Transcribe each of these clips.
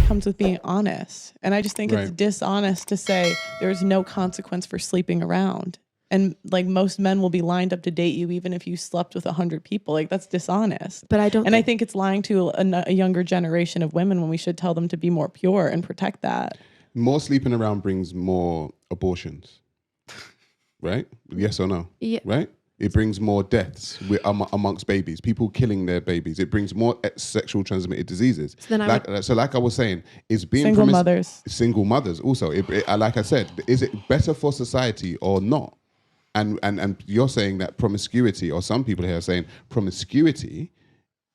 comes with being honest. And I just think it's dishonest to say there's no consequence for sleeping around. And like most men will be lined up to date you even if you slept with 100 people. Like that's dishonest. But I don't. And I think it's lying to a younger generation of women when we should tell them to be more pure and protect that. More sleeping around brings more abortions, right? Yes or no? Yeah. Right? It brings more deaths amongst babies, people killing their babies. It brings more sexual transmitted diseases. So, like I was saying, is being single mothers also. Like I said, is it better for society or not? And you're saying that promiscuity, or some people here are saying promiscuity,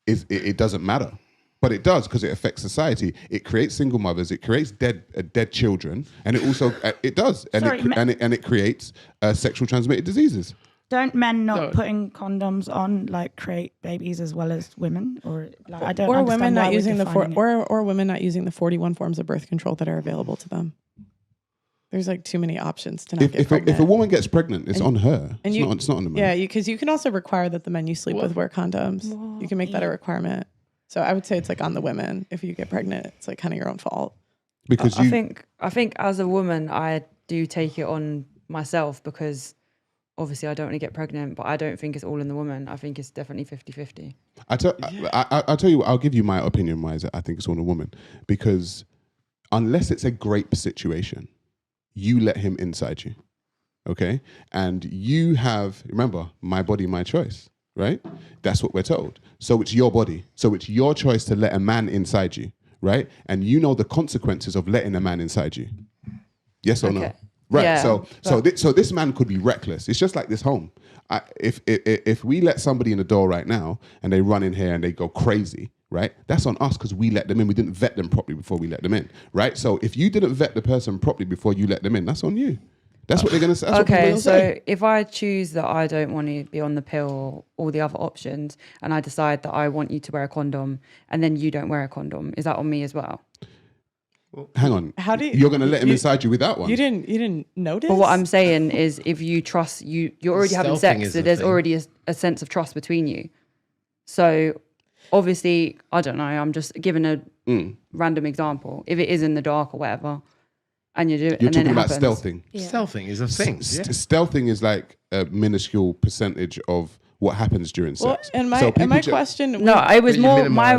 it doesn't matter. But it does, because it affects society. It creates single mothers. It creates dead children, and it also it does, and it creates sexual transmitted diseases. Don't men not putting condoms on like create babies as well as women, or like I don't understand women not why using we're or women not using the 41 forms of birth control that are available to them. There's like too many options to not get pregnant. If a woman gets pregnant, it's on her. It's not on the man. Yeah, because you can also require that the men you sleep with wear condoms. Whoa, you can make that a requirement. So I would say it's like on the women. If you get pregnant, it's like kind of your own fault. Because I think as a woman, I do take it on myself because obviously I don't want to get pregnant, but I don't think it's all in the woman. I think it's definitely 50-50. I'll tell you what, I'll give you my opinion why I think it's on a woman. Because unless it's a grape situation, you let him inside you, okay? And you have, remember, my body, my choice, right? That's what we're told. So it's your body. So it's your choice to let a man inside you, right? And you know the consequences of letting a man inside you. Yes or no? Right. Yeah, so this man could be reckless. It's just like this home. If we let somebody in the door right now and they run in here and they go crazy, right? That's on us because we let them in. We didn't vet them properly before we let them in, right? So if you didn't vet the person properly before you let them in, that's on you. That's what they're going to say. Okay, so if I choose that I don't want to be on the pill or all the other options, and I decide that I want you to wear a condom, and then you don't wear a condom, is that on me as well? Hang on. How do you're going to let him inside you without one? You didn't notice? But what I'm saying is, if you trust, you're already having sex, so there's already a sense of trust between you. So obviously, I don't know. I'm just giving a random example. If it is in the dark or whatever, and you do it, you're and talking then about it happens. Stealthing. Yeah. Stealthing is a thing. Stealthing is like a minuscule percentage of what happens during sex. And my question, no, it was more my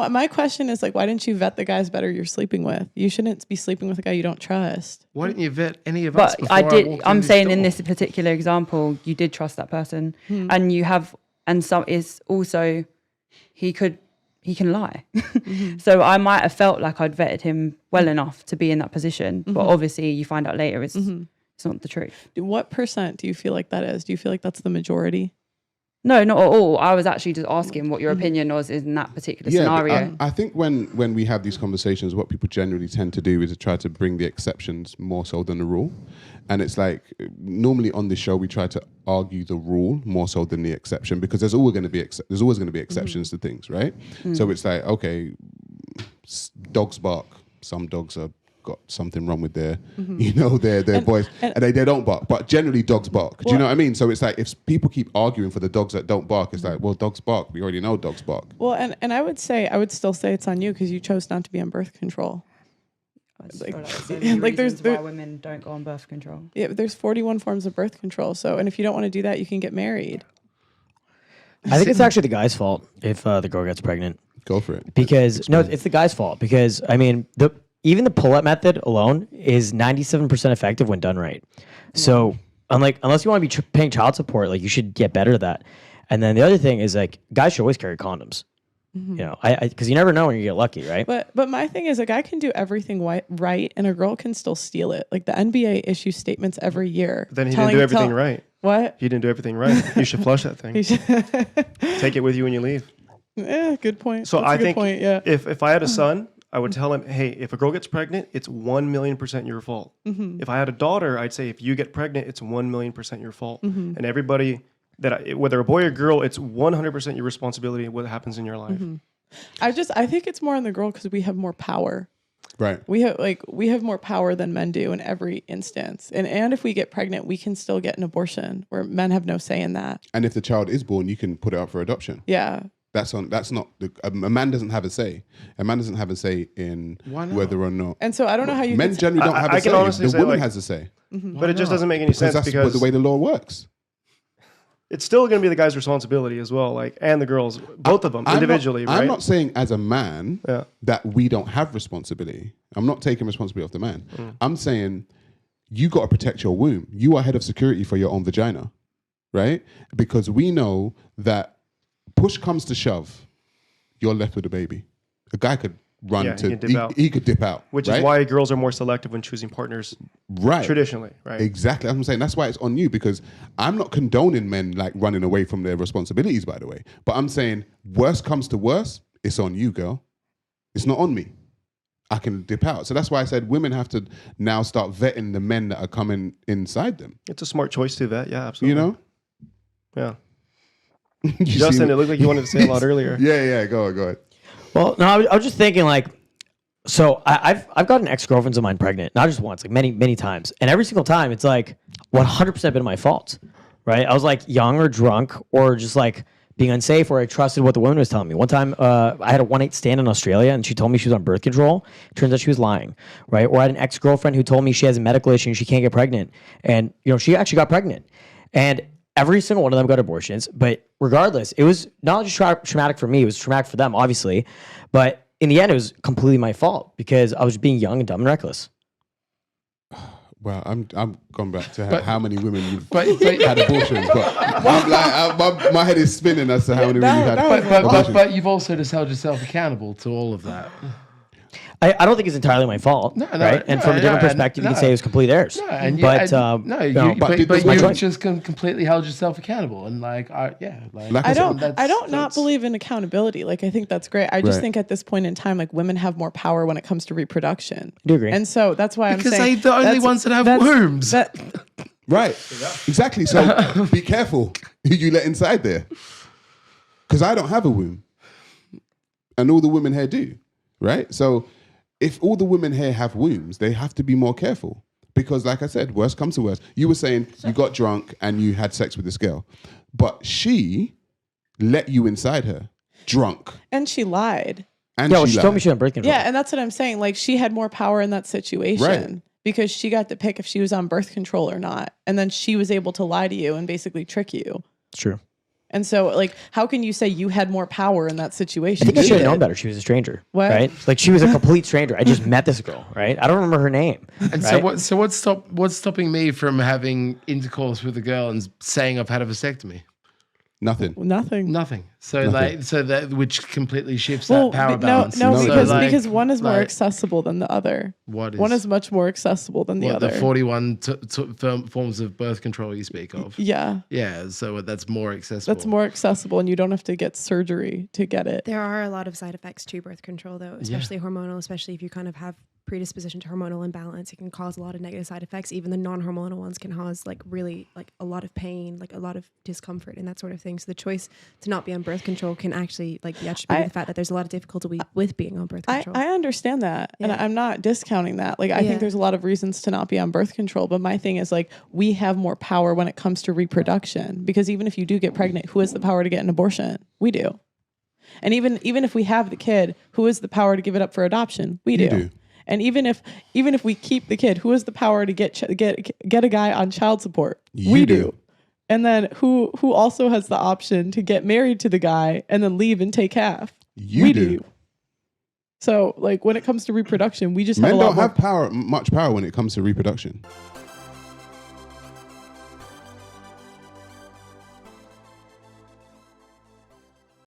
my question is like, why didn't you vet the guys better you're sleeping with? You shouldn't be sleeping with a guy you don't trust. Why didn't you vet any of us? But I did. I'm saying in this particular example, you did trust that person, and you have, and some is also he can lie. So I might have felt like I'd vetted him well enough to be in that position, but obviously you find out later it's not the truth. What percent do you feel like that is? Do you feel like that's the majority? No, not at all. I was actually just asking what your opinion was in that particular scenario. I think when we have these conversations, what people generally tend to do is to try to bring the exceptions more so than the rule. And it's like, normally on this show, we try to argue the rule more so than the exception, because there's always going to be exceptions to things, right? So it's like, okay, dogs bark. Some dogs are got something wrong with their voice, and they don't bark, but generally dogs bark. Do you know what I mean? So it's like, if people keep arguing for the dogs that don't bark, it's like, well, dogs bark. We already know dogs bark. Well, and I would still say it's on you because you chose not to be on birth control. There's why women don't go on birth control. Yeah, there's 41 forms of birth control. So, and if you don't want to do that, you can get married. I think it's actually the guy's fault if the girl gets pregnant. Go for it. Because it's the guy's fault. Because I mean, even the pull-up method alone is 97% effective when done right. So, unless you want to be paying child support, like you should get better at that. And then the other thing is like, guys should always carry condoms. You know, because you never know when you get lucky, right? But my thing is, a guy can do everything right, and a girl can still steal it. Like the NBA issues statements every year. But then he didn't do everything right. What? He didn't do everything right. You should flush that thing. Take it with you when you leave. Yeah, good point. So I think if I had a son, I would tell him, hey, if a girl gets pregnant, it's 1,000,000% your fault. If I had a daughter, I'd say, if you get pregnant, it's 1,000,000% your fault. And everybody, whether a boy or girl, it's 100% your responsibility what happens in your life. I think it's more on the girl because we have more power. Right. We have more power than men do in every instance. And if we get pregnant, we can still get an abortion where men have no say in that. And if the child is born, you can put it up for adoption. Yeah. That's not a man doesn't have a say. A man doesn't have a say in whether or not. And so I don't know how you men generally don't have a say. The woman has a say. But it just doesn't make any sense that's because the way the law works. It's still going to be the guy's responsibility as well, like, and the girls, both of them individually, right? I'm not saying as a man that we don't have responsibility. I'm not taking responsibility off the man. I'm saying you got to protect your womb. You are head of security for your own vagina, right? Because we know that push comes to shove, you're left with a baby. A guy could run he could dip out. Which is why girls are more selective when choosing partners traditionally, right? Exactly. I'm saying that's why it's on you, because I'm not condoning men like running away from their responsibilities, by the way. But I'm saying worst comes to worst, it's on you, girl. It's not on me. I can dip out. So that's why I said women have to now start vetting the men that are coming inside them. It's a smart choice to vet, yeah, absolutely. You know? Yeah. Justin, it looked like you wanted to say a lot earlier. Yeah, go ahead. Well, no, I was just thinking like, so I've gotten ex-girlfriends of mine pregnant, not just once, like many times. And every single time it's like 100% been my fault, right? I was like young or drunk or just like being unsafe, or I trusted what the woman was telling me. One time I had a 1-8 stand in Australia and she told me she was on birth control. Turns out she was lying, right? Or I had an ex-girlfriend who told me she has a medical issue and she can't get pregnant. And, you know, she actually got pregnant. And every single one of them got abortions, but regardless, it was not just traumatic for me, it was traumatic for them, obviously. But in the end, it was completely my fault because I was being young and dumb and reckless. Well, I'm going back to how many women you've had abortions, but I'm like, my head is spinning as to how many women you've had abortions. But you've also just held yourself accountable to all of that. I don't think it's entirely my fault, right? And from a different perspective, you can say it was complete theirs. You just completely held yourself accountable, and I don't not believe in accountability. Like, I think that's great. I just think at this point in time, like, women have more power when it comes to reproduction. I do agree, and so that's why I'm saying because they're the only ones that have wombs. Right, exactly. So be careful who you let inside there, because I don't have a womb, and all the women here do, right? So if all the women here have wombs, they have to be more careful. Because like I said, worst comes to worst. You were saying you got drunk and you had sex with this girl. But she let you inside her, drunk. And she lied. And she told me she was on birth control. Yeah, and that's what I'm saying. Like, she had more power in that situation. Right. Because she got to pick if she was on birth control or not. And then she was able to lie to you and basically trick you. It's true. And so, like, how can you say you had more power in that situation? I think I should have known better. She was a stranger, right? Like, she was a complete stranger. I just met this girl, right? I don't remember her name. And right? so what's stopping me from having intercourse with a girl and saying I've had a vasectomy? Nothing. So that which completely shifts that power balance. Because one is more accessible than the other. One is much more accessible than the other. The 41 forms of birth control you speak of. Yeah. Yeah. So that's more accessible. That's more accessible, and you don't have to get surgery to get it. There are a lot of side effects to birth control, though, especially hormonal. Especially if you kind of have predisposition to hormonal imbalance, it can cause a lot of negative side effects. Even the non-hormonal ones can cause really a lot of pain, like a lot of discomfort and that sort of thing. So the choice to not be on birth control can actually be attributed to the fact that there's a lot of difficulty with being on birth control. I understand that, and I'm not discounting that. Like, I think there's a lot of reasons to not be on birth control, but my thing is, like, we have more power when it comes to reproduction, because even if you do get pregnant, who has the power to get an abortion? We do. And even if we have the kid, who has the power to give it up for adoption? We do. And even if we keep the kid, who has the power to get a guy on child support? We do. And then who also has the option to get married to the guy and then leave and take half? We do. So, like, when it comes to reproduction, we just men have a lot don't have much power when it comes to reproduction.